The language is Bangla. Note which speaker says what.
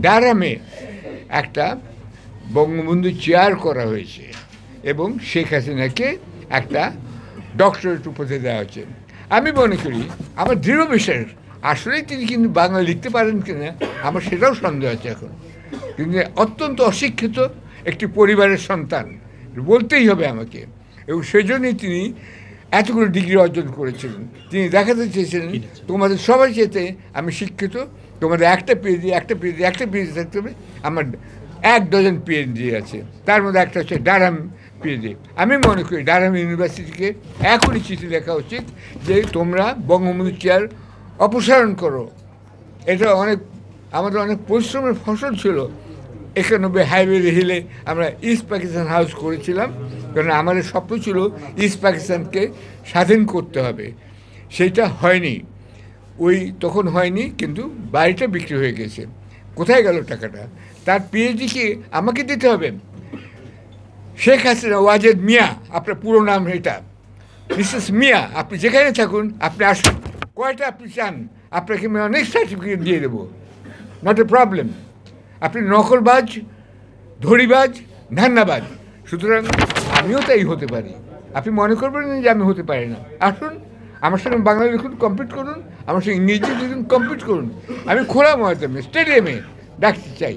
Speaker 1: ডারহামে একটা বঙ্গবন্ধু চেয়ার করা হয়েছে এবং শেখ হাসিনাকে একটা ডক্টরেট উপাধি দেওয়া হচ্ছে। আমি মনে করি, আমার দৃঢ় বিশ্বাস, আসলেই তিনি কিন্তু বাংলা লিখতে পারেন কিনা আমার সেটাও সন্দেহ আছে এখন। কিন্তু অত্যন্ত অশিক্ষিত একটি পরিবারের সন্তান বলতেই হবে আমাকে, এবং সেজন্যই তিনি এতগুলো ডিগ্রি অর্জন করেছিলেন। তিনি দেখাতে চেয়েছিলেন তোমাদের সবাই চেতে আমি শিক্ষিত, তোমাদের একটা পিএইচডি থাকতে হবে, আমার 1 ডজন পিএইচডি আছে, তার মধ্যে একটা হচ্ছে ডারহাম পিএইচডি। আমি মনে করি ডারহাম ইউনিভার্সিটিকে এখনই চিঠি লেখা উচিত যে তোমরা বঙ্গবন্ধু চেয়ার অপসারণ করো। এটা আমাদের অনেক পরিশ্রমের ফসল ছিল। 91 হাইওয়ে হিলে আমরা ইস্ট পাকিস্তান হাউস করেছিলাম, কারণ আমাদের স্বপ্ন ছিল ইস্ট পাকিস্তানকে স্বাধীন করতে হবে। সেইটা হয়নি, তখন হয়নি, কিন্তু বাড়িটা বিক্রি হয়ে গেছে। কোথায় গেল টাকাটা? তার পিএইচডি কি আমাকে দিতে হবে? শেখ হাসিনা ওয়াজেদ মিয়া, আপনার পুরো নাম এটা, মিসেস মিয়া, আপনি যেখানে থাকুন আপনি আসুন, কয়টা আপনি চান আপনাকে আমি অনেক সার্টিফিকেট দিয়ে দেবো, নট এ প্রবলেম। আপনি নকলবাজ, ধরিবাজ, ধান্নাবাজ, সুতরাং আমিও তাই হতে পারি। আপনি মনে করবেন না যে আমি হতে পারি না। আসুন, আমার সঙ্গে বাংলা লিখুন, কমপ্লিট করুন, আমার সঙ্গে ইংরেজি লিখুন, কমপ্লিট করুন। আমি খোলা ময়দানে স্টেডিয়ামে ডাকতে চাই।